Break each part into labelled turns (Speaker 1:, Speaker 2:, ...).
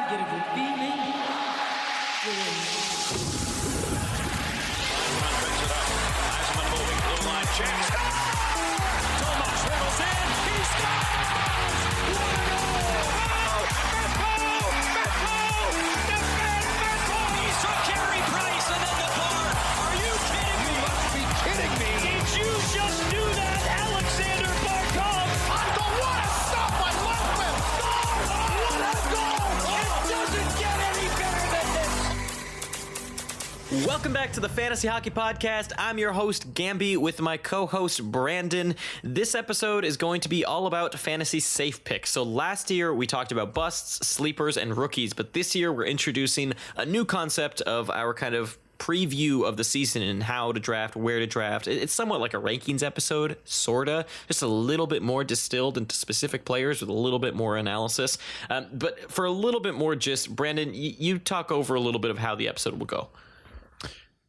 Speaker 1: Get a good feeling.
Speaker 2: Brings it up. Eichel moving. Blue line checks. Tomas whittles in. He scores! What a goal! He struck Carey Price and then the bar. Are you kidding me? You must be kidding me. Did you just do that, Alexander Barkov? On goal. What a stop by Hoffman. What a goal! It doesn't get any better than this.
Speaker 3: Welcome back to the Fantasy Hockey Podcast. I'm your host, Gamby, with my co-host, Brandon. This episode is going to be all about fantasy safe picks. So last year, we talked about busts, sleepers, and rookies, but this year, we're introducing a new concept of our kind of preview of the season and how to draft, where to draft. It's somewhat like a rankings episode, sorta, just a little bit more distilled into specific players with a little bit more analysis. But for a little bit more gist, Brandon, you talk over a little bit of how the episode will go.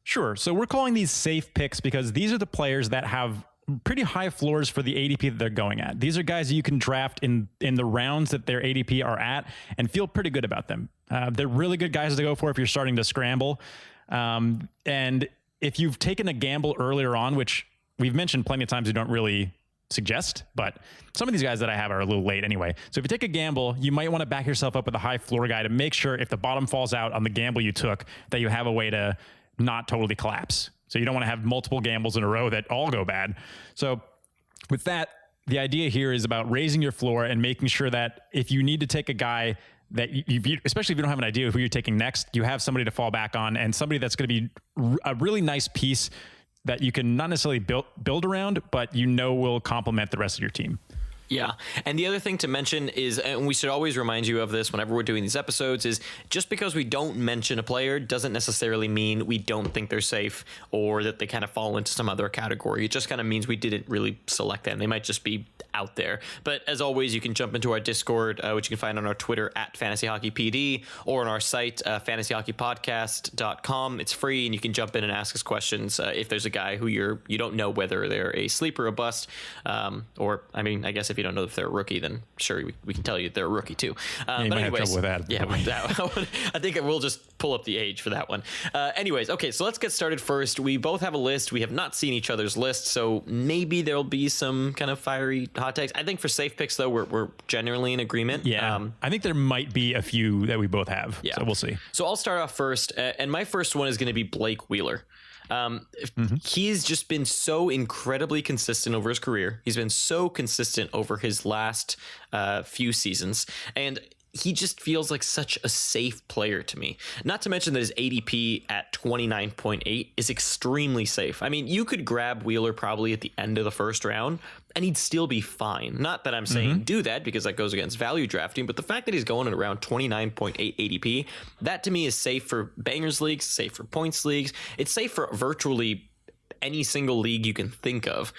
Speaker 4: Sure. So we're calling these safe picks because these are the players that have pretty high floors for the ADP that they're going at. These are guys that you can draft in the rounds that their ADP are at and feel pretty good about them. They're really good guys to go for if you're starting to scramble. And if you've taken a gamble earlier on, which we've mentioned plenty of times, you don't really suggest, but some of these guys that I have are a little late anyway. So if you take a gamble, you might want to back yourself up with a high floor guy to make sure if the bottom falls out on the gamble you took, that you have a way to not totally collapse. So you don't want to have multiple gambles in a row that all go bad. So with that, the idea here is about raising your floor and making sure that if you need to take a guy that you especially if you don't have an idea of who you're taking next, you have somebody to fall back on and somebody that's going to be a really nice piece that you can not necessarily build around, but you know will complement the rest of your team.
Speaker 3: Yeah. And the other thing to mention is, and we should always remind you of this whenever we're doing these episodes, is just because we don't mention a player doesn't necessarily mean we don't think they're safe or that they kind of fall into some other category. It just kind of means we didn't really select them. They might just be out there. But as always, you can jump into our Discord, which you can find on our Twitter at FantasyHockeyPD, or on our site, fantasyhockeypodcast.com. It's free, and you can jump in and ask us questions if there's a guy who you don't know whether they're a sleeper or a bust, or, I mean, I guess if you don't know if they're a rookie, then sure, we can tell you they're a rookie too.
Speaker 4: Yeah,
Speaker 3: but
Speaker 4: might
Speaker 3: anyways,
Speaker 4: have trouble with that.
Speaker 3: Yeah, with that, I think we'll just pull up the age for that one. Anyways, okay, so let's get started first. We both have a list. We have not seen each other's list, so maybe there'll be some kind of fiery hot takes. I think for safe picks, though, we're generally in agreement.
Speaker 4: Yeah, I think there might be a few that we both have. Yeah, so we'll see.
Speaker 3: So I'll start off first, and my first one is going to be Blake Wheeler. He's just been so incredibly consistent over his career. He's been so consistent over his last few seasons, and he just feels like such a safe player to me. Not to mention that his ADP at 29.8 is extremely safe. I mean, you could grab Wheeler probably at the end of the first round and he'd still be fine. Not that I'm saying do that because that goes against value drafting, but the fact that he's going at around 29.8 ADP, that to me is safe for bangers leagues, safe for points leagues. It's safe for virtually any single league you can think of.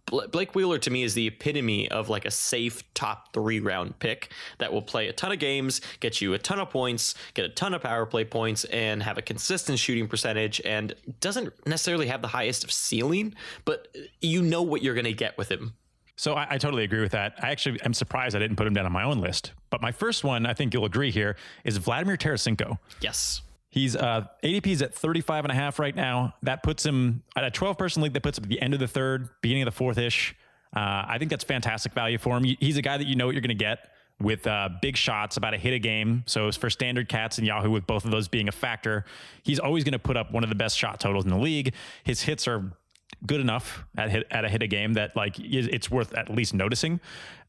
Speaker 3: Blake Wheeler to me is the epitome of like a safe top 3 round pick that will play a ton of games, get you a ton of points, get a ton of power play points, and have a consistent shooting percentage, and doesn't necessarily have the highest of ceiling, but you know what you're going to get with him.
Speaker 4: So I totally agree with that. I actually am surprised I didn't put him down on my own list. But my first one, I think you'll agree here, is Vladimir Tarasenko.
Speaker 3: Yes.
Speaker 4: He's ADP's at 35.5 right now. That puts him at a 12-person league. That puts him at the end of the third, beginning of the fourth-ish. I think that's fantastic value for him. He's a guy that you know what you're going to get with big shots, about a hit a game. So for standard cats and Yahoo, with both of those being a factor, he's always going to put up one of the best shot totals in the league. His hits are good enough at a hit a game that like it's worth at least noticing.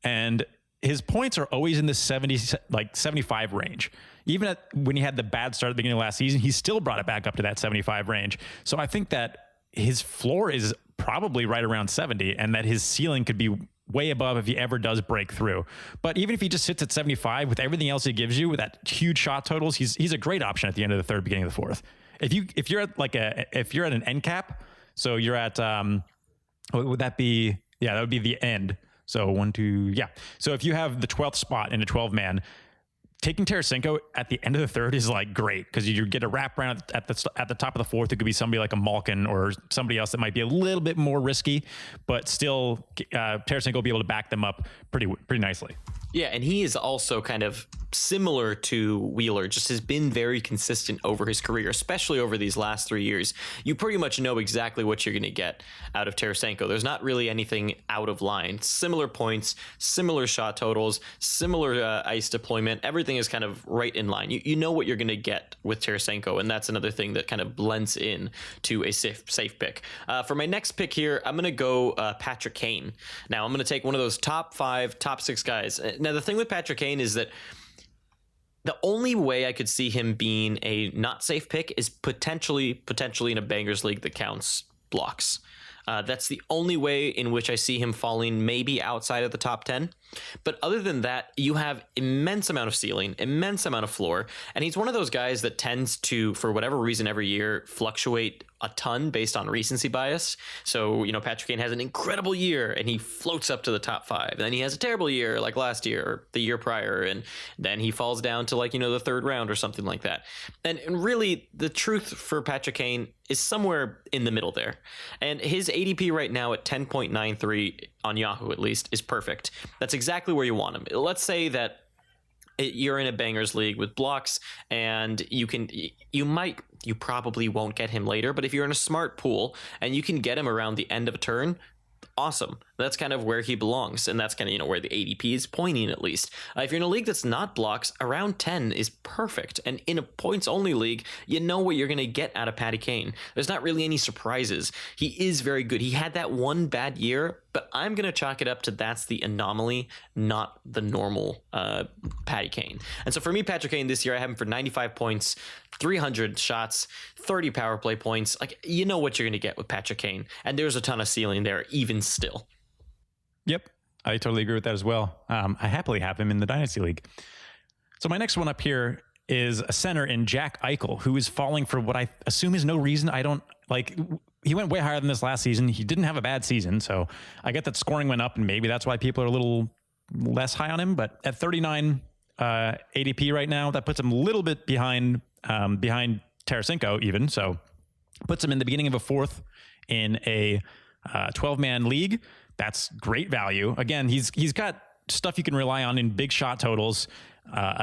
Speaker 4: And his points are always in the 75 range. Even when he had the bad start at the beginning of last season, he still brought it back up to that 75 range. So I think that his floor is probably right around 70 and that his ceiling could be way above if he ever does break through. But even if he just sits at 75 with everything else he gives you, with that huge shot totals, he's a great option at the end of the third, beginning of the fourth. If you're at an end cap, so you're at what would that be? Yeah, that would be the end. So 1, 2, yeah. So if you have the 12th spot in a 12-man, taking Tarasenko at the end of the third is like great because you get a wraparound at the top of the fourth. It could be somebody like a Malkin or somebody else that might be a little bit more risky, but still Tarasenko will be able to back them up pretty nicely.
Speaker 3: Yeah, and he is also kind of similar to Wheeler, just has been very consistent over his career, especially over these last 3 years. You pretty much know exactly what you're going to get out of Tarasenko. There's not really anything out of line. Similar points, similar shot totals, similar ice deployment. Everything is kind of right in line. You know what you're going to get with Tarasenko, and that's another thing that kind of blends in to a safe pick. For my next pick here, I'm going to go Patrick Kane. Now, I'm going to take one of those top 5, top 6 guys. Now, the thing with Patrick Kane is that the only way I could see him being a not safe pick is potentially in a bangers league that counts blocks. That's the only way in which I see him falling maybe outside of the top 10. But other than that, you have immense amount of ceiling, immense amount of floor. And he's one of those guys that tends to, for whatever reason, every year fluctuate a ton based on recency bias. So, Patrick Kane has an incredible year and he floats up to the top 5. And then he has a terrible year like last year or the year prior. And then he falls down to the third round or something like that. And really, the truth for Patrick Kane is somewhere in the middle there. And his ADP right now at 10.93 on Yahoo, at least, is perfect. That's exactly where you want him. Let's say that you're in a bangers league with blocks and you probably won't get him later, but if you're in a smart pool and you can get him around the end of a turn, awesome. That's kind of where he belongs, and that's kind of where the ADP is pointing, at least. If you're in a league that's not blocks, around 10 is perfect, and in a points only league, you know what you're going to get out of Patty Kane. There's not really any surprises. He is very good. He had that one bad year, but I'm going to chalk it up to that's the anomaly, not the normal Patty Kane. And so for me, Patrick Kane this year, I have him for 95 points, 300 shots, 30 power play points. You know what you're going to get with Patrick Kane, and there's a ton of ceiling there even still.
Speaker 4: Yep, I totally agree with that as well. I happily have him in the Dynasty League. So my next one up here is a center in Jack Eichel, who is falling for what I assume is no reason. I don't like. He went way higher than this last season. He didn't have a bad season, so I get that scoring went up, and maybe that's why people are a little less high on him. But at 39 ADP right now, that puts him a little bit behind Tarasenko even. So puts him in the beginning of a fourth in a 12-man league. That's great value. Again, he's got stuff you can rely on in big shot totals.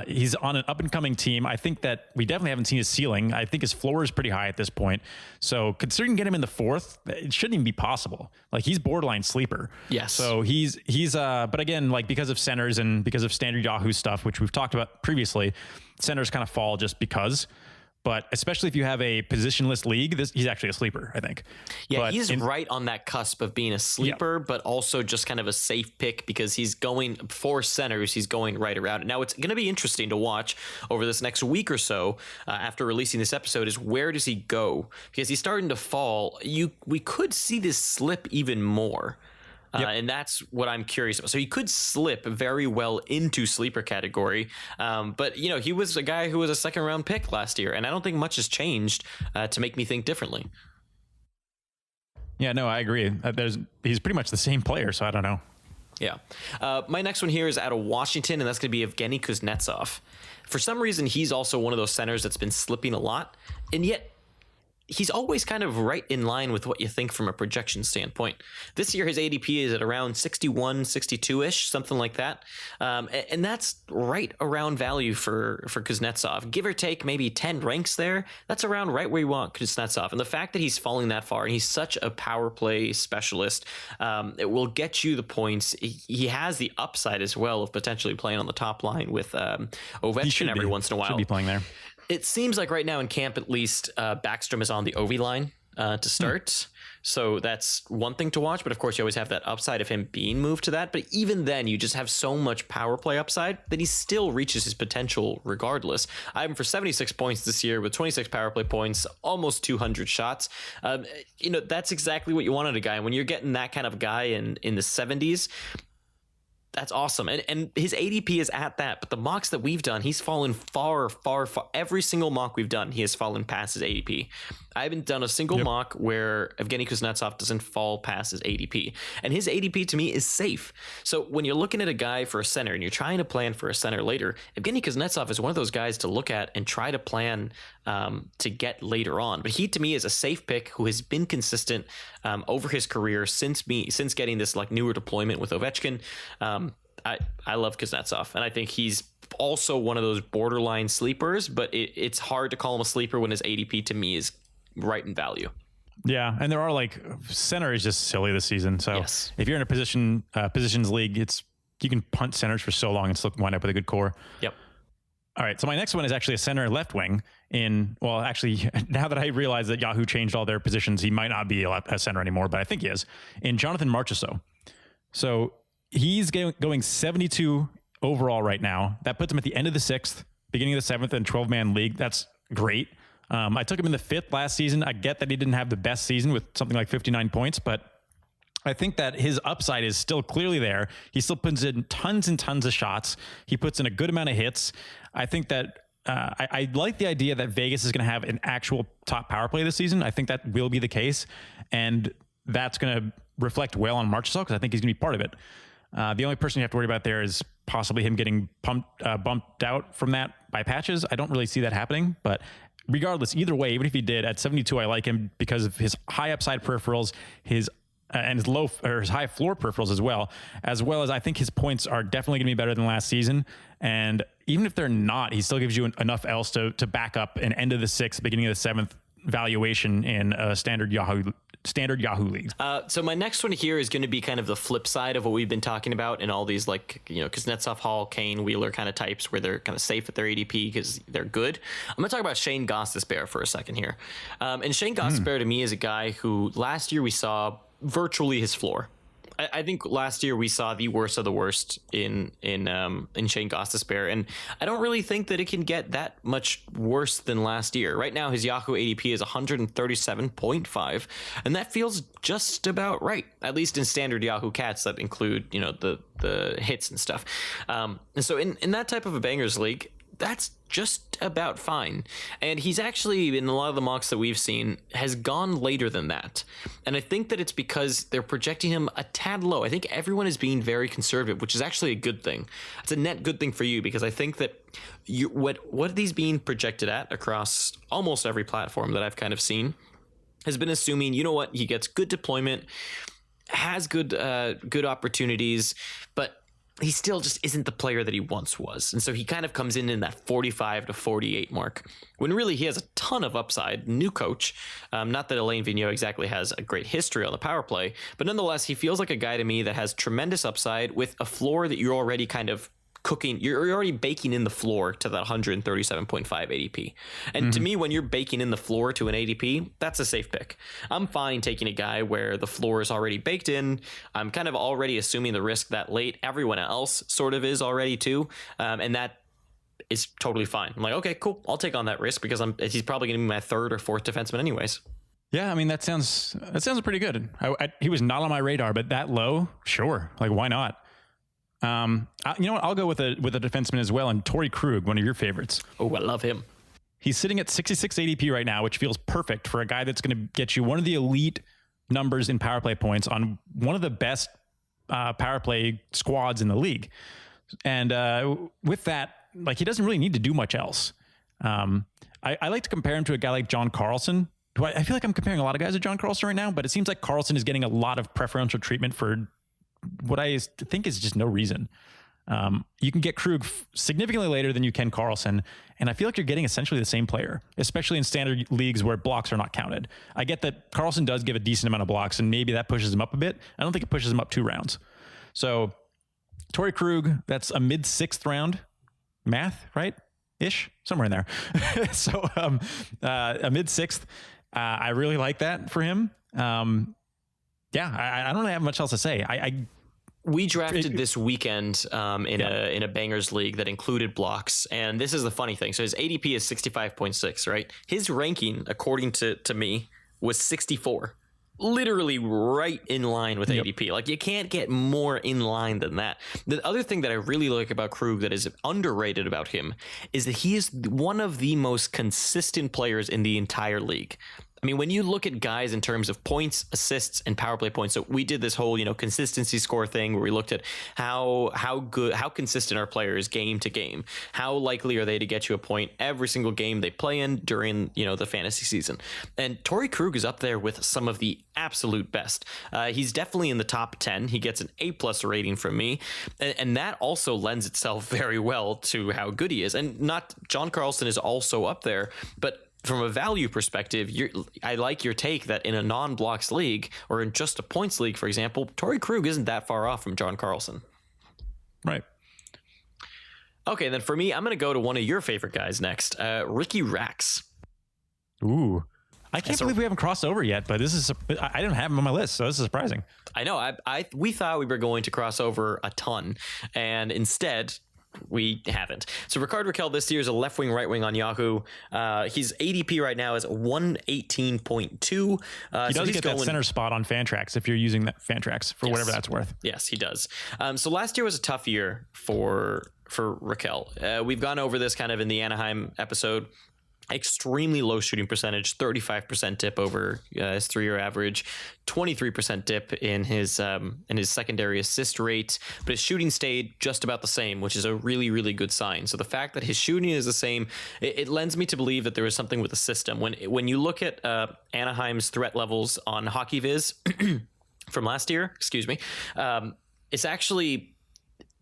Speaker 4: He's on an up-and-coming team. I think that we definitely haven't seen his ceiling. I think his floor is pretty high at this point. So considering getting him in the fourth, it shouldn't even be possible. He's borderline sleeper.
Speaker 3: Yes.
Speaker 4: So he's but again, because of centers and because of standard Yahoo stuff, which we've talked about previously, centers kind of fall just because. But especially if you have a positionless league, he's actually a sleeper, I think.
Speaker 3: Yeah,
Speaker 4: but
Speaker 3: he's right on that cusp of being a sleeper, but also just kind of a safe pick because he's going for centers. He's going right around it. Now, it's going to be interesting to watch over this next week or so after releasing this episode is where does he go? Because he's starting to fall. We could see this slip even more. And that's what I'm curious about. So he could slip very well into sleeper category. But, he was a guy who was a second round pick last year. And I don't think much has changed to make me think differently.
Speaker 4: Yeah, no, I agree. He's pretty much the same player. So I don't know.
Speaker 3: Yeah. My next one here is out of Washington, and that's going to be Evgeny Kuznetsov. For some reason, he's also one of those centers that's been slipping a lot. And yet, he's always kind of right in line with what you think from a projection standpoint. This year, his ADP is at around 61, 62-ish, something like that. And that's right around value for Kuznetsov. Give or take maybe 10 ranks there. That's around right where you want Kuznetsov. And the fact that he's falling that far, and he's such a power play specialist, it will get you the points. He has the upside as well of potentially playing on the top line with Ovechkin every once in a while.
Speaker 4: Should be playing there.
Speaker 3: It seems like right now in camp, at least, Backstrom is on the Ovi line to start. So that's one thing to watch. But of course, you always have that upside of him being moved to that. But even then, you just have so much power play upside that he still reaches his potential regardless. I have him for 76 points this year with 26 power play points, almost 200 shots. That's exactly what you want in a guy. And when you're getting that kind of guy in the 70s, that's awesome. And his ADP is at that. But the mocks that we've done, he's fallen far. Every single mock we've done, he has fallen past his ADP. I haven't done a single mock where Evgeny Kuznetsov doesn't fall past his ADP. And his ADP to me is safe. So when you're looking at a guy for a center and you're trying to plan for a center later, Evgeny Kuznetsov is one of those guys to look at and try to plan to get later on. But he to me is a safe pick who has been consistent over his career since getting this newer deployment with Ovechkin. I love Kuznetsov, and I think he's also one of those borderline sleepers, but it's hard to call him a sleeper when his ADP to me is right in value.
Speaker 4: Yeah, and there are like center is just silly this season. So
Speaker 3: Yes.
Speaker 4: if you're in a positions league, you can punt centers for so long and still wind up with a good core.
Speaker 3: Yep.
Speaker 4: All right, so my next one is actually a center left wing. Actually, now that I realize that Yahoo changed all their positions, he might not be a center anymore, but I think he is. In Jonathan Marchessault. So he's going 72 overall right now. That puts him at the end of the 6th, beginning of the 7th, and 12-man league. That's great. I took him in the 5th last season. I get that he didn't have the best season with something like 59 points, but I think that his upside is still clearly there. He still puts in tons and tons of shots. He puts in a good amount of hits. I think that I like the idea that Vegas is going to have an actual top power play this season. I think that will be the case, and that's going to reflect well on Marchessault because I think he's going to be part of it. The only person you have to worry about there is possibly him getting bumped out from that by Patches. I don't really see that happening, but regardless, either way, even if he did, at 72, I like him because of his high upside peripherals, his high floor peripherals as well as I think his points are definitely going to be better than last season. And even if they're not, he still gives you enough else to back up an end of the 6th, beginning of the 7th valuation in a standard Yahoo leagues.
Speaker 3: So my next one here is going to be kind of the flip side of what we've been talking about in all these, like, Kuznetsov, Hall, Kane, Wheeler kind of types where they're kind of safe at their ADP because they're good. I'm going to talk about Shayne Gostisbehere for a second here. And Shayne Gostisbehere to me is a guy who last year we saw virtually his floor. I think last year we saw the worst of the worst in Shayne Gostisbehere, and I don't really think that it can get that much worse than last year. Right now, his Yahoo ADP is 137.5, and that feels just about right, at least in standard Yahoo cats that include the hits and stuff. And so in that type of a bangers league, that's just about fine. And he's actually, in a lot of the mocks that we've seen, has gone later than that. And I think that it's because they're projecting him a tad low. I think everyone is being very conservative, which is actually a good thing. It's a net good thing for you because I think that what he's being projected at across almost every platform that I've kind of seen has been assuming, he gets good deployment, has good opportunities, but he still just isn't the player that he once was. And so he kind of comes in that 45 to 48 mark, when really he has a ton of upside. New coach. Not that Alain Vigneault exactly has a great history on the power play, but nonetheless, he feels like a guy to me that has tremendous upside with a floor that you're already kind of cooking. You're already baking in the floor to that 137.5 ADP. And to me, when you're baking in the floor to an ADP, that's a safe pick. I'm fine taking a guy where the floor is already baked in. I'm kind of already assuming the risk that late. Everyone else sort of is already too. And that is totally fine. I'm like, okay, cool. I'll take on that risk because he's probably going to be my 3rd or 4th defenseman anyways.
Speaker 4: Yeah, I mean, that sounds pretty good. He was not on my radar, but that low, sure. Like, why not? You know what? I'll go with a defenseman as well, and Torey Krug, one of your favorites.
Speaker 3: Oh, I love him.
Speaker 4: He's sitting at 66 ADP right now, which feels perfect for a guy that's going to get you one of the elite numbers in power play points on one of the best power play squads in the league. And with that, like, he doesn't really need to do much else. I like to compare him to a guy like John Carlson. I feel like I'm comparing a lot of guys to John Carlson right now, but it seems like Carlson is getting a lot of preferential treatment for what I think is just no reason. You can get Krug significantly later than you can Carlson, and I feel like you're getting essentially the same player, especially in standard leagues where blocks are not counted. I get that Carlson does give a decent amount of blocks, and maybe that pushes him up a bit. I don't think it pushes him up 2 rounds. So Torey Krug, that's a mid-6th round math, right? Ish, somewhere in there. So a mid-6th. I really like that for him. I don't really have much else to say.
Speaker 3: We drafted this weekend in a bangers league that included blocks, and this is the funny thing. So his ADP is 65.6, right? His ranking, according to me, was 64. Literally right in line with ADP. Like, you can't get more in line than that. The other thing that I really like about Krug that is underrated about him is that he is one of the most consistent players in the entire league. I mean, when you look at guys in terms of points, assists, and power play points, so we did this whole, consistency score thing where we looked at how consistent are players game to game, how likely are they to get you a point every single game they play in during, the fantasy season. And Torey Krug is up there with some of the absolute best. He's definitely in the top 10. He gets an A+ rating from me, and that also lends itself very well to how good he is. And not John Carlson is also up there, but from a value perspective, I like your take that in a non-blocks league or in just a points league, for example, Torey Krug isn't that far off from John Carlson.
Speaker 4: Right.
Speaker 3: Okay, then for me, I'm going to go to one of your favorite guys next, Ricky Rax.
Speaker 4: Ooh. I can't believe we haven't crossed over yet, but I didn't have him on my list, so this is surprising.
Speaker 3: I know. We thought we were going to cross over a ton, and instead we haven't. So Rickard Rakell this year is a left wing, right wing on Yahoo. His ADP right now is 118.2.
Speaker 4: He does get that center spot on Fantrax if you're using that Fantrax for whatever that's worth.
Speaker 3: Yes, he does. So last year was a tough year for Rakell. We've gone over this kind of in the Anaheim episode. Extremely low shooting percentage, 35% dip over his 3-year average, 23% dip in his secondary assist rate, but his shooting stayed just about the same, which is a really, really good sign. So the fact that his shooting is the same, it lends me to believe that there is something with the system. When you look at Anaheim's threat levels on HockeyViz from last year, it's actually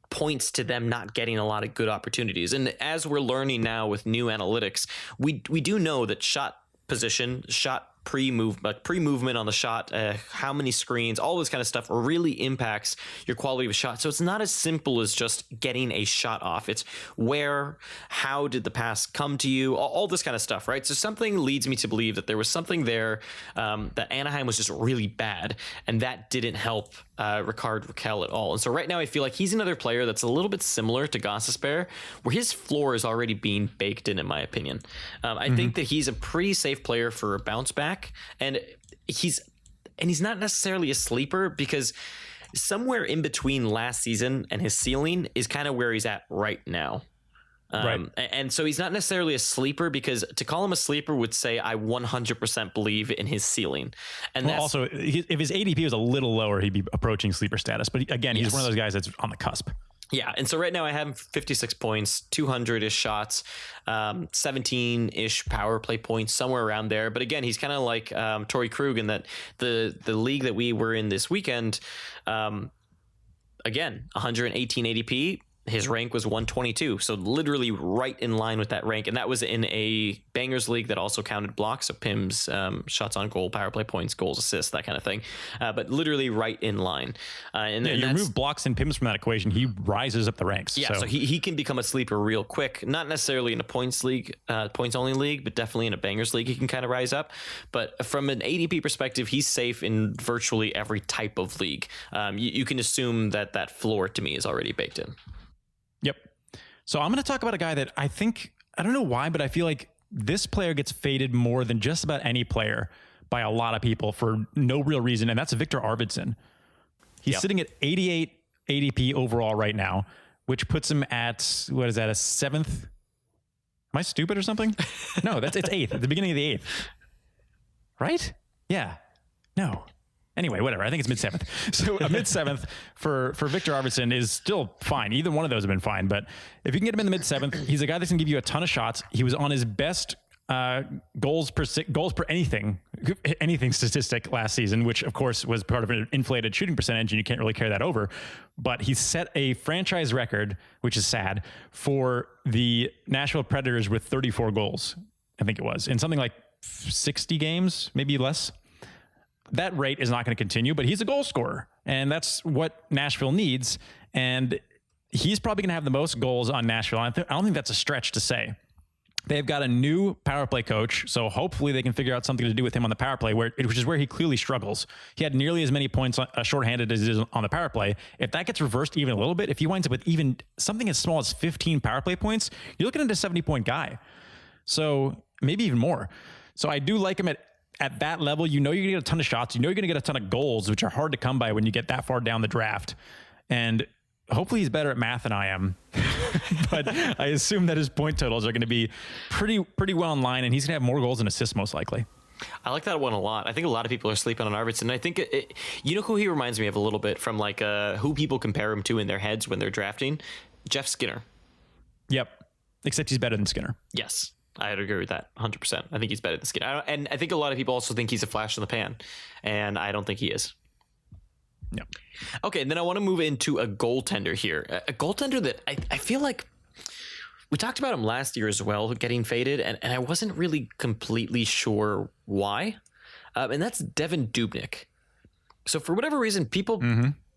Speaker 3: points to them not getting a lot of good opportunities. And as we're learning now with new analytics, we do know that shot position, shot pre-movement on the shot, how many screens, all this kind of stuff really impacts your quality of a shot. So it's not as simple as just getting a shot off. It's how did the pass come to you, all this kind of stuff, right? So something leads me to believe that there was something there, that Anaheim was just really bad, and that didn't help Rickard Rakell at all. And so right now I feel like he's another player that's a little bit similar to Gostisbehere, where his floor is already being baked in my opinion. I think that he's a pretty safe player for a bounce back. And he's not necessarily a sleeper, because somewhere in between last season and his ceiling is kind of where he's at right now. Right. And so he's not necessarily a sleeper, because to call him a sleeper would say I 100% believe in his ceiling. And
Speaker 4: also, if his ADP was a little lower, he'd be approaching sleeper status. But again, he's one of those guys that's on the cusp.
Speaker 3: Yeah, and so right now I have him 56 points, 200-ish shots, 17-ish power play points, somewhere around there. But again, he's kind of like Torey Krug in that the league that we were in this weekend, again, 118 ADP. His rank was 122, so literally right in line with that rank. And that was in a bangers league that also counted blocks, so PIMs, shots on goal, power play points, goals, assists, that kind of thing. But literally right in line. And
Speaker 4: you remove blocks and PIMs from that equation, he rises up the ranks.
Speaker 3: Yeah, so he can become a sleeper real quick. Not necessarily in a points league, points only league, but definitely in a bangers league he can kind of rise up. But from an ADP perspective, he's safe in virtually every type of league. You can assume that floor to me is already baked in.
Speaker 4: Yep. So I'm going to talk about a guy that I don't know why, but I feel like this player gets faded more than just about any player by a lot of people for no real reason. And that's Viktor Arvidsson. He's sitting at 88 ADP overall right now, which puts him at, what is that, a 7th? Am I stupid or something? No, it's 8th, at the beginning of the 8th. Right? Yeah. No. Anyway, whatever. I think it's mid-7th. So a mid-7th for Viktor Arvidsson is still fine. Either one of those have been fine. But if you can get him in the mid-7th, he's a guy that's going to give you a ton of shots. He was on his best goals per anything statistic last season, which of course was part of an inflated shooting percentage, and you can't really carry that over. But he set a franchise record, which is sad, for the Nashville Predators with 34 goals, I think it was, in something like 60 games, maybe less. That rate is not going to continue, but he's a goal scorer, and that's what Nashville needs. And he's probably going to have the most goals on Nashville. I don't think that's a stretch to say. They've got a new power play coach, so hopefully they can figure out something to do with him on the power play, which is where he clearly struggles. He had nearly as many points shorthanded as he is on the power play. If that gets reversed even a little bit, if he winds up with even something as small as 15 power play points, you're looking at a 70-point guy. So maybe even more. So I do like him at that level. You know you're going to get a ton of shots. You know you're going to get a ton of goals, which are hard to come by when you get that far down the draft. And hopefully he's better at math than I am. But I assume that his point totals are going to be pretty well in line, and he's going to have more goals and assists most likely.
Speaker 3: I like that one a lot. I think a lot of people are sleeping on Arvidsson. I think you know who he reminds me of a little bit from, like, who people compare him to in their heads when they're drafting? Jeff Skinner.
Speaker 4: Yep. Except he's better than Skinner.
Speaker 3: Yes, I'd agree with that 100%. I think he's better than Skinner. And I think a lot of people also think he's a flash in the pan, and I don't think he is.
Speaker 4: No.
Speaker 3: Okay, and then I want to move into a goaltender here. A goaltender that I feel like we talked about him last year as well, getting faded, and I wasn't really completely sure why. And that's Devan Dubnyk. So for whatever reason, people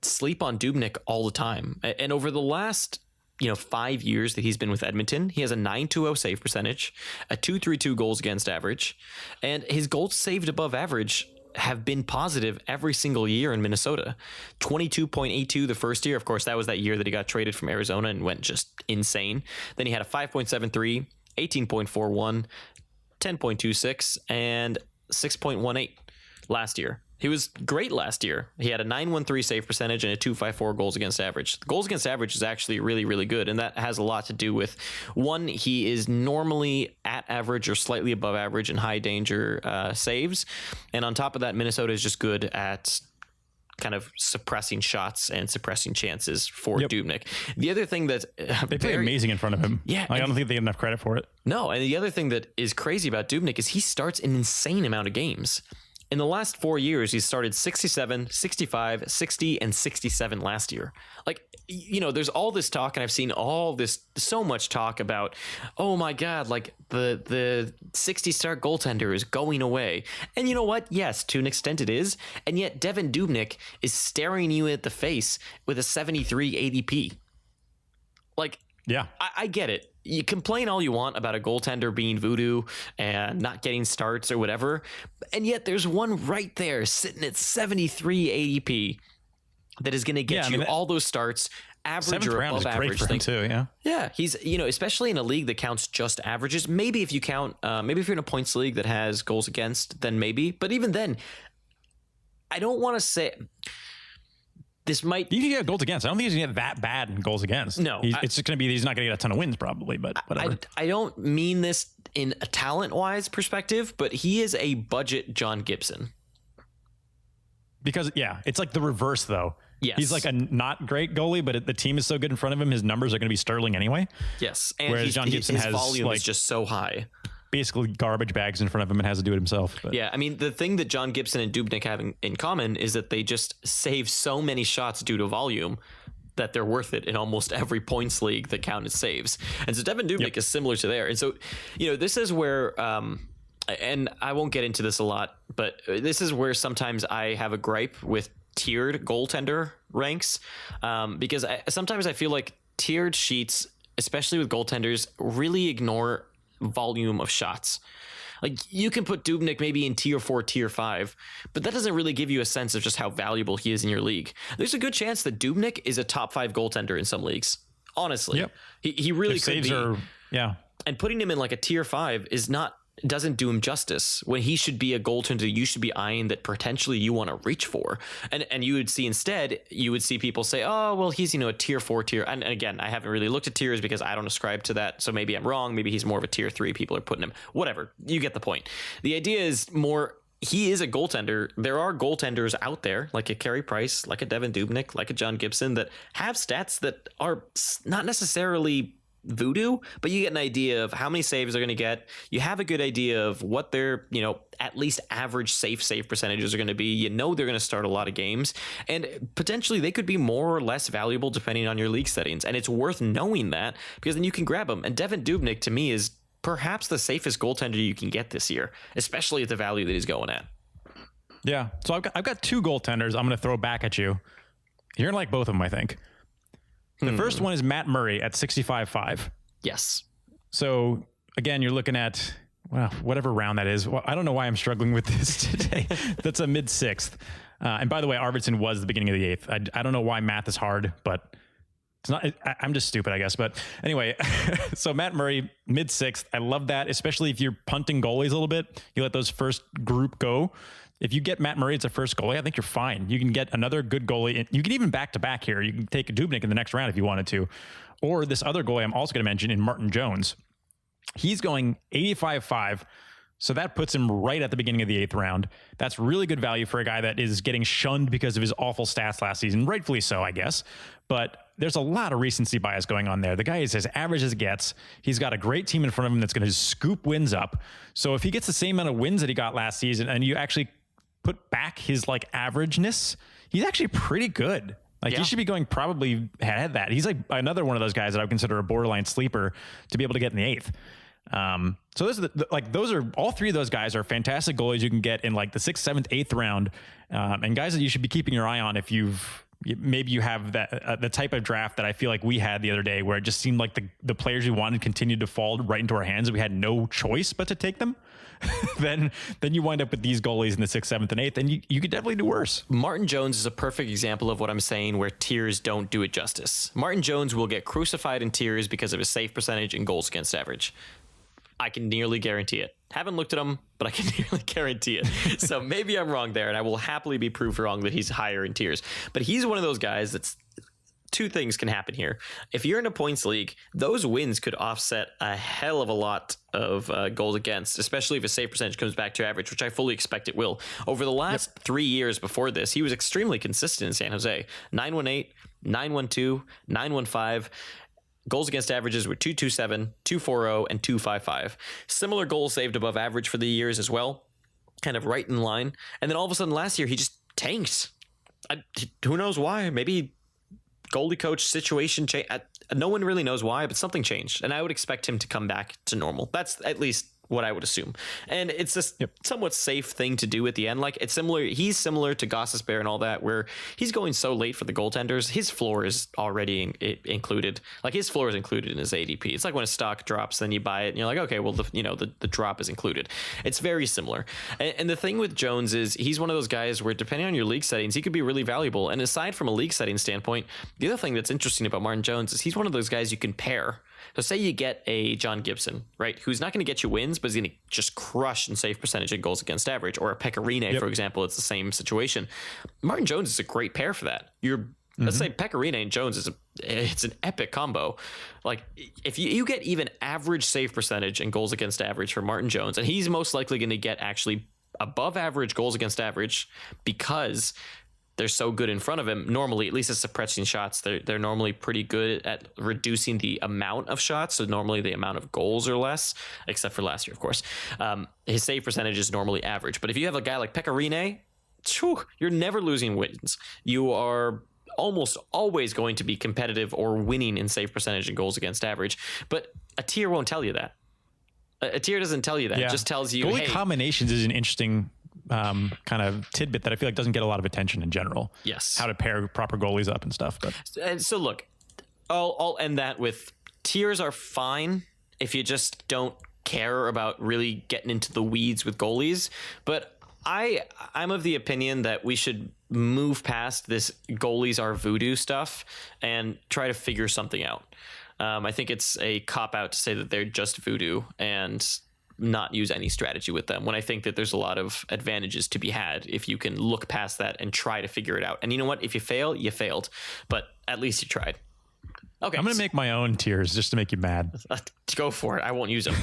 Speaker 3: sleep on Dubnyk all the time. And over the last 5 years that he's been with Edmonton, he has a .920 save percentage, a .232 goals against average, and his goals saved above average have been positive every single year in Minnesota. 22.82 the first year. Of course, that was that year that he got traded from Arizona and went just insane. Then he had a 5.73, 18.41, 10.26, and 6.18 last year. He was great last year. He had a .913 save percentage and a .254 goals against average. The goals against average is actually really, really good, and that has a lot to do with, one, he is normally at average or slightly above average in high danger saves, and on top of that, Minnesota is just good at kind of suppressing shots and suppressing chances for Dubnyk. The other thing that
Speaker 4: they play amazing in front of him.
Speaker 3: Yeah,
Speaker 4: I don't think they get enough credit for it.
Speaker 3: No, and the other thing that is crazy about Dubnyk is he starts an insane amount of games. In the last 4 years, he started 67, 65, 60, and 67 last year. Like, there's all this talk, and I've seen so much talk about, oh my God, like the 60-star goaltender is going away. And you know what? Yes, to an extent it is. And yet Devan Dubnyk is staring you at the face with a 73 ADP. Like,
Speaker 4: yeah,
Speaker 3: I get it. You complain all you want about a goaltender being voodoo and not getting starts or whatever, and yet there's one right there sitting at 73 ADP that is going to get you all those starts, average or above average.
Speaker 4: For him too,
Speaker 3: yeah. He's especially in a league that counts just averages. Maybe if you count, maybe if you're in a points league that has goals against, then maybe. But even then, I don't want to say. This might...
Speaker 4: You can get goals against. I don't think he's going to get that bad in goals against.
Speaker 3: No.
Speaker 4: It's just going to be... He's not going to get a ton of wins probably, but whatever.
Speaker 3: I don't mean this in a talent-wise perspective, but he is a budget John Gibson.
Speaker 4: Because, it's like the reverse, though.
Speaker 3: Yes.
Speaker 4: He's like a not great goalie, but the team is so good in front of him, his numbers are going to be sterling anyway.
Speaker 3: Yes. And
Speaker 4: whereas John Gibson
Speaker 3: his
Speaker 4: has
Speaker 3: volume is just so high.
Speaker 4: Basically garbage bags in front of him and has to do it himself. But.
Speaker 3: Yeah, I mean, the thing that John Gibson and Dubnyk have in common is that they just save so many shots due to volume that they're worth it in almost every points league that counted saves. And so Devan Dubnyk is similar to there. And so, this is where, and I won't get into this a lot, but this is where sometimes I have a gripe with tiered goaltender ranks, because sometimes I feel like tiered sheets, especially with goaltenders, really ignore volume of shots. Like, you can put Dubnyk maybe in tier 4, tier 5, but that doesn't really give you a sense of just how valuable he is in your league. There's a good chance that Dubnyk is a top 5 goaltender in some leagues. Honestly, he really could be. And putting him in like a tier 5 doesn't do him justice when he should be a goaltender you should be eyeing that potentially you want to reach for. And you would see instead, people say, oh, well, he's, a tier 4 tier. And again, I haven't really looked at tiers because I don't ascribe to that. So maybe I'm wrong. Maybe he's more of a tier 3. People are putting him, whatever. You get the point. The idea is more, he is a goaltender. There are goaltenders out there like a Carey Price, like a Devan Dubnyk, like a John Gibson that have stats that are not necessarily voodoo, but you get an idea of how many saves they're going to get. You have a good idea of what their, at least average save percentages are going to be. They're going to start a lot of games, and potentially they could be more or less valuable depending on your league settings. And it's worth knowing that, because then you can grab them. And Devan Dubnyk to me is perhaps the safest goaltender you can get this year, especially at the value that he's going at.
Speaker 4: Yeah. So I've got 2 goaltenders I'm going to throw back at you. You're going to like both of them, I think. The first one is Matt Murray at 65.5.
Speaker 3: Yes.
Speaker 4: So again, you're looking at, whatever round that is. Well, I don't know why I'm struggling with this today. That's a mid-6th. And by the way, Arvidsson was the beginning of the 8th. I don't know why math is hard, but it's not. I'm just stupid, I guess. But anyway, so Matt Murray, mid-6th. I love that, especially if you're punting goalies a little bit. You let those first group go. If you get Matt Murray as a first goalie, I think you're fine. You can get another good goalie. You can even back-to-back here. You can take a Dubnyk in the next round if you wanted to. Or this other goalie I'm also going to mention in Martin Jones. He's going 85.5. So that puts him right at the beginning of the 8th round. That's really good value for a guy that is getting shunned because of his awful stats last season. Rightfully so, I guess. But there's a lot of recency bias going on there. The guy is as average as it gets. He's got a great team in front of him that's going to scoop wins up. So if he gets the same amount of wins that he got last season and you actually put back his like averageness, he's actually pretty good. Like he should be going probably ahead of that. He's like another one of those guys that I would consider a borderline sleeper to be able to get in the 8th. So those are all three of those guys are fantastic goalies you can get in like the 6th, 7th, 8th round, and guys that you should be keeping your eye on if maybe you have that the type of draft that I feel like we had the other day where it just seemed like the players we wanted continued to fall right into our hands and we had no choice but to take them. then you wind up with these goalies in the 6th, 7th, and 8th, and you could definitely do worse.
Speaker 3: Martin Jones is a perfect example of what I'm saying where tiers don't do it justice. Martin Jones will get crucified in tiers because of his save percentage and goals against average. I can nearly guarantee it. Haven't looked at him, but I can nearly guarantee it. So maybe I'm wrong there, and I will happily be proved wrong that he's higher in tiers. But he's one of those guys that's two things can happen here. If you're in a points league, those wins could offset a hell of a lot of goals against, especially if his save percentage comes back to average, which I fully expect it will. Over the last 3 years before this, he was extremely consistent in San Jose. 918, 912, 915. Goals against averages were 227, 240, and 255. Similar goals saved above average for the years as well, kind of right in line. And then all of a sudden last year, he just tanked. Who knows why? Maybe goalie coach situation changed. No one really knows why, but something changed. And I would expect him to come back to normal. That's at least what I would assume. And it's a somewhat safe thing to do at the end. Like it's similar. He's similar to Gostisbehere and all that, where he's going so late for the goaltenders. His floor is already included. Like his floor is included in his ADP. It's like when a stock drops, then you buy it and you're like, okay, well, the drop is included. It's very similar. And the thing with Jones is he's one of those guys where depending on your league settings, he could be really valuable. And aside from a league setting standpoint, the other thing that's interesting about Martin Jones is he's one of those guys you can pair. So say you get a John Gibson, right, who's not going to get you wins, but he's going to just crush in save percentage and goals against average, or a Pecorine, for example. It's the same situation. Martin Jones is a great pair for that. Let's say Pecorine and Jones it's an epic combo. Like if you get even average save percentage and goals against average for Martin Jones, and he's most likely going to get actually above average goals against average because they're so good in front of him. Normally, at least at suppressing shots, they're normally pretty good at reducing the amount of shots. So normally the amount of goals are less, except for last year, of course. His save percentage is normally average. But if you have a guy like Pecorine, you're never losing wins. You are almost always going to be competitive or winning in save percentage and goals against average. But a tier won't tell you that. A tier doesn't tell you that. It just tells you,
Speaker 4: goalie combinations is an interesting kind of tidbit that I feel like doesn't get a lot of attention in general.
Speaker 3: Yes.
Speaker 4: How to pair proper goalies up and stuff. But
Speaker 3: and so look, I'll end that with tiers are fine if you just don't care about really getting into the weeds with goalies. But I'm of the opinion that we should move past this goalies are voodoo stuff and try to figure something out. I think it's a cop-out to say that they're just voodoo and not use any strategy with them, when I think that there's a lot of advantages to be had if you can look past that and try to figure it out. And you know what? If you fail, you failed, but at least you tried. Okay.
Speaker 4: I'm going to make my own tiers just to make you mad.
Speaker 3: Go for it. I won't use them.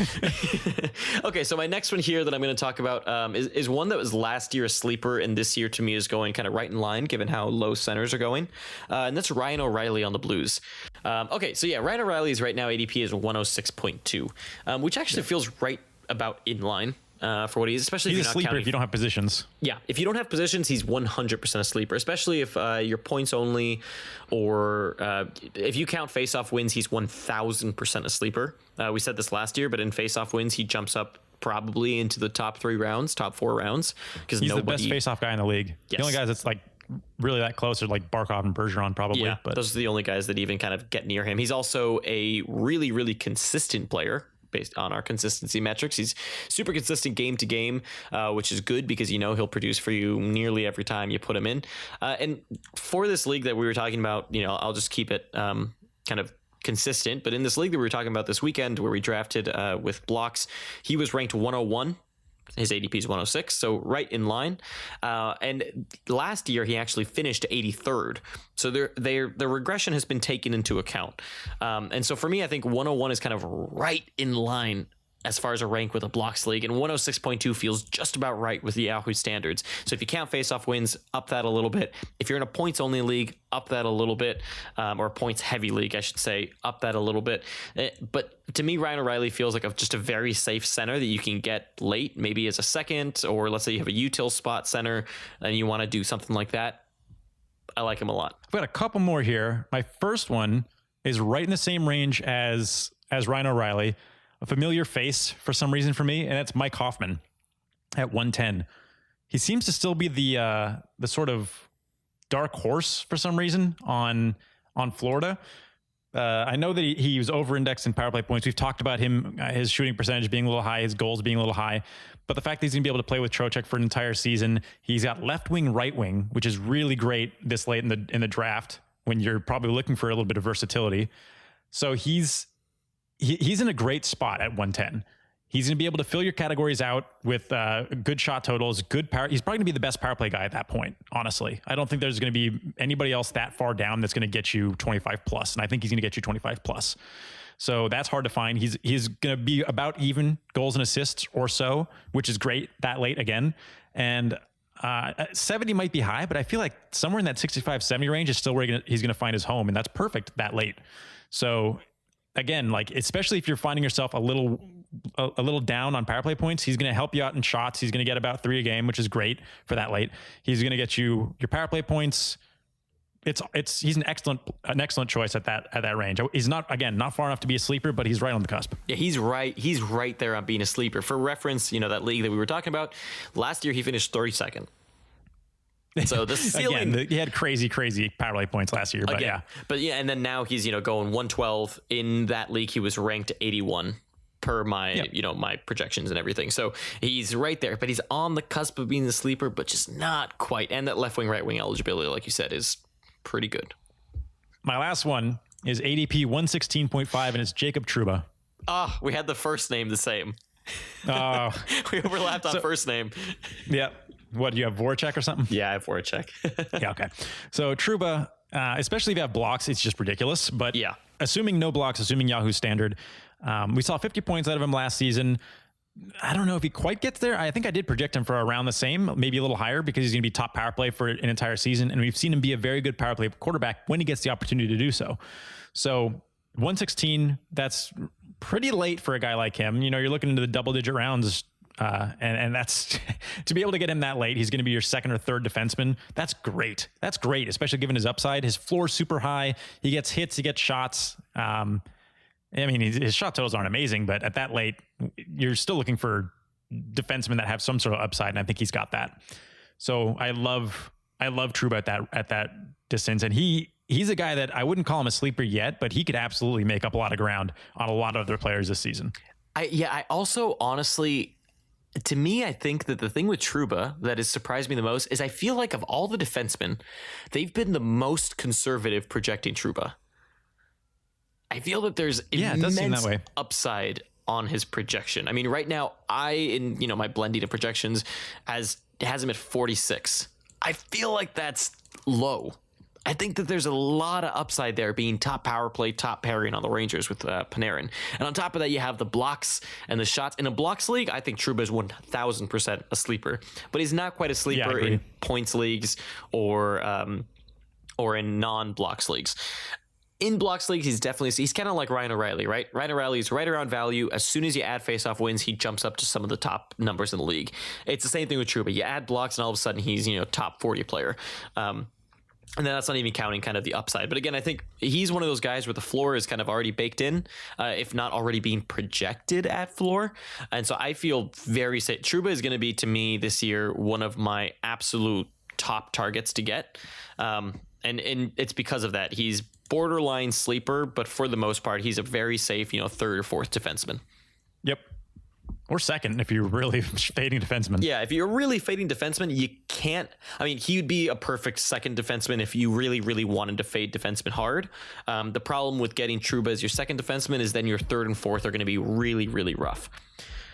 Speaker 3: Okay. So my next one here that I'm going to talk about is one that was last year a sleeper, and this year to me is going kind of right in line given how low centers are going. And that's Ryan O'Reilly on the Blues. Okay. So yeah, Ryan O'Reilly's right now ADP is 106.2, which actually feels right about in line for what he is, especially
Speaker 4: he's
Speaker 3: if you're
Speaker 4: a sleeper
Speaker 3: counting,
Speaker 4: if you don't have positions.
Speaker 3: Yeah, if you don't have positions, he's 100% a sleeper, especially if you're points only, or if you count face-off wins, he's 1,000% a sleeper. We said this last year, but in face-off wins, he jumps up probably into the top 4 rounds, because
Speaker 4: he's the best face-off guy in the league. Yes. The only guys that's like really that close are like Barkov and Bergeron probably.
Speaker 3: Yeah, but those are the only guys that even kind of get near him. He's also a really, really consistent player. Based on our consistency metrics, he's super consistent game to game, which is good because he'll produce for you nearly every time you put him in. And for this league that we were talking about, I'll just keep it kind of consistent. But in this league that we were talking about this weekend, where we drafted with blocks, he was ranked 101. His ADP is 106, so right in line. And last year, he actually finished 83rd. So the regression has been taken into account. And so for me, I think 101 is kind of right in line as far as a rank with a blocks league, and 106.2 feels just about right with the Yahoo standards. So if you count face-off wins, up that a little bit. If you're in a points-only league, up that a little bit, or points-heavy league, I should say, up that a little bit. But to me, Ryan O'Reilly feels like just a very safe center that you can get late, maybe as a second, or let's say you have a util spot center and you want to do something like that. I like him a lot.
Speaker 4: I've got a couple more here. My first one is right in the same range as Ryan O'Reilly, a familiar face for some reason for me, and that's Mike Hoffman at 110. He seems to still be the sort of dark horse for some reason on Florida. I know that he was over-indexed in power play points. We've talked about him, his shooting percentage being a little high, his goals being a little high. But the fact that he's going to be able to play with Trocheck for an entire season, he's got left wing, right wing, which is really great this late in the draft when you're probably looking for a little bit of versatility. So he's in a great spot at 110. He's going to be able to fill your categories out with good shot totals, good power. He's probably going to be the best power play guy at that point, honestly. I don't think there's going to be anybody else that far down that's going to get you 25 plus. And I think he's going to get you 25 plus. So that's hard to find. He's going to be about even goals and assists or so, which is great that late again. And 70 might be high, but I feel like somewhere in that 65, 70 range is still where he's going to find his home. And that's perfect that late. So again, like, especially if you're finding yourself a little down on power play points, he's going to help you out in shots. He's going to get about 3 a game, which is great for that late. He's going to get you your power play points. He's an excellent choice at that range. He's not far enough to be a sleeper, but he's right on the cusp.
Speaker 3: Yeah, he's right there on being a sleeper. For reference, that league that we were talking about last year, he finished 32nd. So the ceiling,
Speaker 4: again, he had crazy power play points last year, but
Speaker 3: and then now he's going 112 in that league. He was ranked 81 per my my projections and everything. So he's right there, but he's on the cusp of being the sleeper, but just not quite. And that left wing, right wing eligibility, like you said, is pretty good.
Speaker 4: My last one is ADP 116.5, and it's Jakub Trouba.
Speaker 3: We had the first name the same.
Speaker 4: Oh,
Speaker 3: we overlapped on first name.
Speaker 4: Yeah. What, do you have Voracek or something?
Speaker 3: Yeah, I have Voracek.
Speaker 4: Yeah, okay. So Trouba, especially if you have blocks, it's just ridiculous. But
Speaker 3: yeah,
Speaker 4: assuming no blocks, assuming Yahoo standard, we saw 50 points out of him last season. I don't know if he quite gets there. I think I did project him for around the same, maybe a little higher, because he's going to be top power play for an entire season. And we've seen him be a very good power play quarterback when he gets the opportunity to do so. So 116, that's pretty late for a guy like him. You're looking into the double-digit rounds. And that's to be able to get him that late. He's going to be your second or third defenseman. That's great. That's great, especially given his upside. His floor's super high. He gets hits. He gets shots. His shot totals aren't amazing, but at that late, you're still looking for defensemen that have some sort of upside, and I think he's got that. So I love Trouba at that distance, and he's a guy that I wouldn't call him a sleeper yet, but he could absolutely make up a lot of ground on a lot of other players this season. I also honestly, to me, I think that the thing with Trouba that has surprised me the most is I feel like of all the defensemen, they've been the most conservative projecting Trouba. I feel that there's immense upside on his projection. I mean, right now, in my blending of projections has him at 46. I feel like that's low. I think that there's a lot of upside there, being top power play, top pairing on the Rangers with Panarin. And on top of that, you have the blocks and the shots. In a blocks league, I think Trouba is 1,000% a sleeper, but he's not quite a sleeper in points leagues or in non-blocks leagues. In blocks leagues, he's kind of like Ryan O'Reilly, right? Ryan O'Reilly is right around value. As soon as you add faceoff wins, he jumps up to some of the top numbers in the league. It's the same thing with Trouba. You add blocks, and all of a sudden he's top 40 player. And then that's not even counting kind of the upside. But again, I think he's one of those guys where the floor is kind of already baked in, if not already being projected at floor. And so I feel very safe. Trouba is going to be, to me, this year, one of my absolute top targets to get. And it's because of that. He's borderline sleeper, but for the most part, he's a very safe, third or fourth defenseman. Yep. Or second, if you're really fading defenseman.
Speaker 3: Yeah, if you're really fading defenseman, you can't. I mean, he'd be a perfect second defenseman if you really, really wanted to fade defenseman hard. The problem with getting Trouba as your second defenseman is then your third and fourth are going to be really, really rough.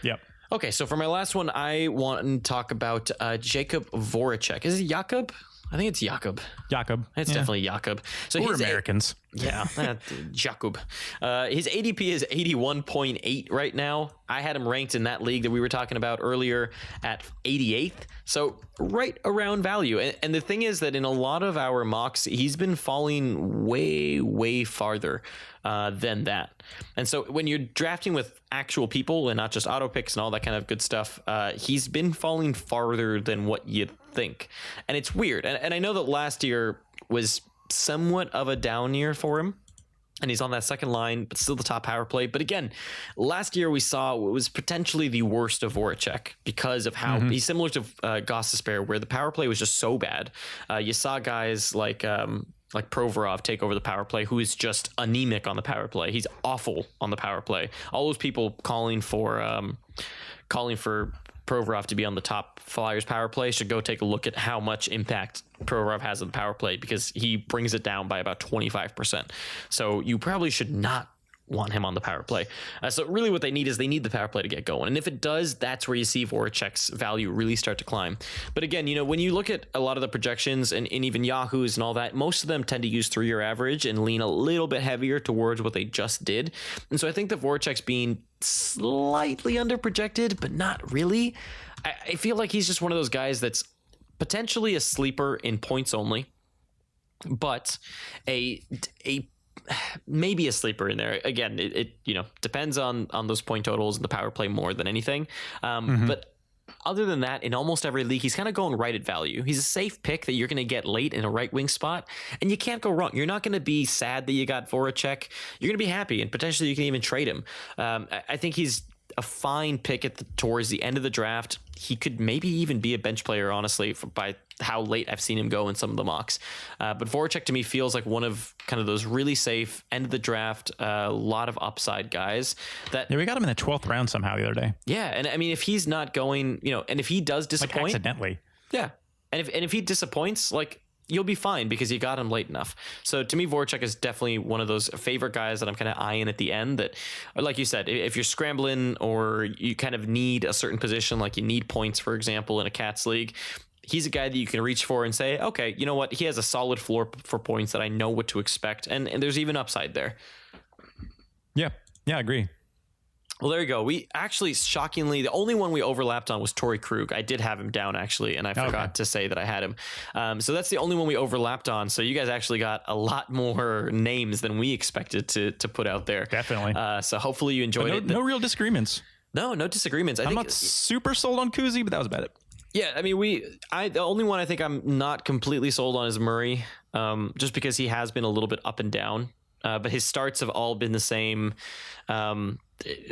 Speaker 4: Yep.
Speaker 3: Okay, so for my last one, I want to talk about Jakub Voracek. Is it Jakub? I think it's Jakub.
Speaker 4: Jakub.
Speaker 3: It's definitely Jakub. So
Speaker 4: we're Americans.
Speaker 3: Yeah, Jakub. His ADP is 81.8 right now. I had him ranked in that league that we were talking about earlier at 88th. So right around value. And the thing is that in a lot of our mocks, he's been falling way, way farther than that. And so when you're drafting with actual people and not just auto picks and all that kind of good stuff, he's been falling farther than what you'd think. And it's weird. And I know that last year was somewhat of a down year for him, and he's on that second line, but still the top power play. But again, last year we saw it was potentially the worst of Voracek because of how he's similar to Gostisbehere, where the power play was just so bad. You saw guys like Provorov take over the power play, who is just anemic on the power play. He's awful on the power play. All those people calling for Provorov to be on the top Flyers power play should go take a look at how much impact Provorov has on the power play, because he brings it down by about 25%. So you probably should not want him on the power play. So really what they need is the power play to get going. And if it does, that's where you see Voracek's value really start to climb. But again, when you look at a lot of the projections and even Yahoo's and all that, most of them tend to use 3-year average and lean a little bit heavier towards what they just did. And so I think that Voracek's being slightly underprojected, but not really. I feel like he's just one of those guys that's potentially a sleeper in points only, but maybe a sleeper in there. Again, it depends on those point totals and the power play more than anything. But other than that, in almost every league, he's kind of going right at value. He's a safe pick that you're going to get late in a right wing spot, and you can't go wrong. You're not going to be sad that you got Voracek. You're going to be happy, and potentially you can even trade him. I think he's a fine pick towards the end of the draft. He could maybe even be a bench player, honestly, by how late I've seen him go in some of the mocks. But Voracek to me feels like one of kind of those really safe end of the draft, a lot of upside guys.
Speaker 4: We got him in the 12th round somehow the other day.
Speaker 3: Yeah, and I mean, if he's not going, and if he does disappoint,
Speaker 4: like accidentally,
Speaker 3: yeah, and if he disappoints, like, you'll be fine because you got him late enough. So to me, Voracek is definitely one of those favorite guys that I'm kind of eyeing at the end, that, like you said, if you're scrambling or you kind of need a certain position, like you need points, for example, in a Cats league, he's a guy that you can reach for and say, okay, you know what? He has a solid floor for points that I know what to expect. And there's even upside there.
Speaker 4: Yeah, I agree.
Speaker 3: Well, there you go. We actually, shockingly, the only one we overlapped on was Torey Krug. I did have him down, actually, and I forgot to say that I had him. So that's the only one we overlapped on. So you guys actually got a lot more names than we expected to put out there.
Speaker 4: Definitely.
Speaker 3: So hopefully you enjoyed it.
Speaker 4: No real disagreements.
Speaker 3: No disagreements.
Speaker 4: I'm not super sold on Kuzi, but that was about it.
Speaker 3: Yeah, I mean, the only one I think I'm not completely sold on is Murray, just because he has been a little bit up and down. But his starts have all been the same.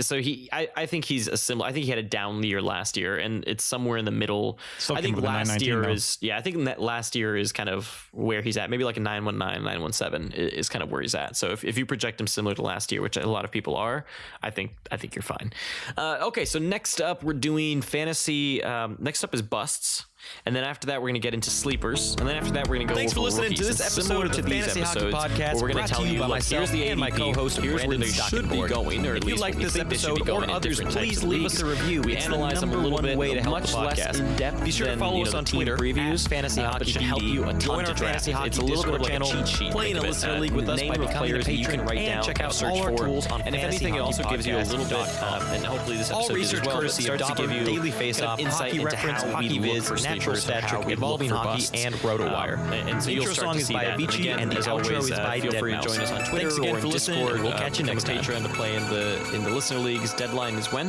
Speaker 3: So I think he's a similar. I think he had a down year last year, and it's somewhere in the middle.
Speaker 4: Still
Speaker 3: I think last year
Speaker 4: though.
Speaker 3: I think that last year is kind of where he's at. Maybe like a 919, 917 is kind of where he's at. So if you project him similar to last year, which a lot of people are, I think you're fine. Okay, so next up we're doing fantasy. Next up is busts. And then after that, we're going to get into sleepers. And then after that, we're going to go
Speaker 1: Thanks for listening to this episode of the Fantasy Hockey Podcast.
Speaker 3: We're going to tell you,
Speaker 1: by
Speaker 3: look,
Speaker 1: myself
Speaker 3: here's the
Speaker 1: and my
Speaker 3: ADP,
Speaker 1: co-host,
Speaker 3: here's where
Speaker 1: Brandon
Speaker 3: they should be
Speaker 1: Stockenborg.
Speaker 3: going, or at
Speaker 1: If you
Speaker 3: least
Speaker 1: like
Speaker 3: we
Speaker 1: this
Speaker 3: think they should be
Speaker 1: episode
Speaker 3: going
Speaker 1: or
Speaker 3: in
Speaker 1: others,
Speaker 3: different types
Speaker 1: please
Speaker 3: of
Speaker 1: leave us
Speaker 3: leagues.
Speaker 1: a review.
Speaker 3: We
Speaker 1: It's the
Speaker 3: analyze them a
Speaker 1: number
Speaker 3: little
Speaker 1: one
Speaker 3: bit,
Speaker 1: way to help
Speaker 3: much
Speaker 1: the
Speaker 3: less
Speaker 1: podcast.
Speaker 3: in depth.
Speaker 1: Be sure to
Speaker 3: than,
Speaker 1: follow us
Speaker 3: the
Speaker 1: on
Speaker 3: team
Speaker 1: Twitter
Speaker 3: previews,
Speaker 1: at Fantasy
Speaker 3: but
Speaker 1: Hockey
Speaker 3: should help
Speaker 1: PD.
Speaker 3: you a ton
Speaker 1: Join
Speaker 3: to
Speaker 1: our
Speaker 3: draft.
Speaker 1: Fantasy Hockey
Speaker 3: It's a little bit
Speaker 1: Discord
Speaker 3: of like a
Speaker 1: channel.
Speaker 3: cheat sheet.
Speaker 1: Play in a
Speaker 3: Think of it.
Speaker 1: listener league with us by
Speaker 3: Name of
Speaker 1: becoming a
Speaker 3: players that you
Speaker 1: patron
Speaker 3: can write
Speaker 1: and
Speaker 3: down,
Speaker 1: check out
Speaker 3: search
Speaker 1: all our
Speaker 3: for.
Speaker 1: tools on
Speaker 3: And if anything, it also gives you a little bit, and hopefully this
Speaker 1: all
Speaker 3: episode did
Speaker 1: research
Speaker 3: as well, but
Speaker 1: courtesy of
Speaker 3: starts to give you
Speaker 1: Daily Face-Off,
Speaker 3: insight
Speaker 1: Hockey
Speaker 3: into
Speaker 1: Reference,
Speaker 3: how
Speaker 1: Hockey
Speaker 3: we look
Speaker 1: Viz,
Speaker 3: for
Speaker 1: Natural
Speaker 3: sleepers, how
Speaker 1: Stat Trick,
Speaker 3: we look
Speaker 1: Evolving
Speaker 3: for
Speaker 1: Hockey,
Speaker 3: busts.
Speaker 1: and RotoWire.
Speaker 3: And so you'll
Speaker 1: Intro
Speaker 3: start
Speaker 1: song
Speaker 3: to
Speaker 1: is
Speaker 3: see
Speaker 1: by
Speaker 3: that.
Speaker 1: Avicii,
Speaker 3: Again,
Speaker 1: and the
Speaker 3: as
Speaker 1: outro
Speaker 3: always,
Speaker 1: is by
Speaker 3: feel free to
Speaker 1: Deadmau5.
Speaker 3: join us on Twitter
Speaker 1: Thanks again
Speaker 3: or
Speaker 1: for
Speaker 3: in
Speaker 1: listening,
Speaker 3: Discord.
Speaker 1: and we'll catch you next
Speaker 3: become a
Speaker 1: time.
Speaker 3: patron to play in the listener leagues. Deadline is when?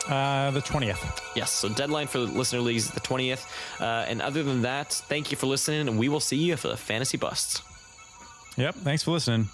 Speaker 4: The 20th.
Speaker 3: Yes, so deadline for the listener leagues is the 20th. And other than that, thank you for listening, and we will see you for the Fantasy Busts.
Speaker 4: Yep. Thanks for listening.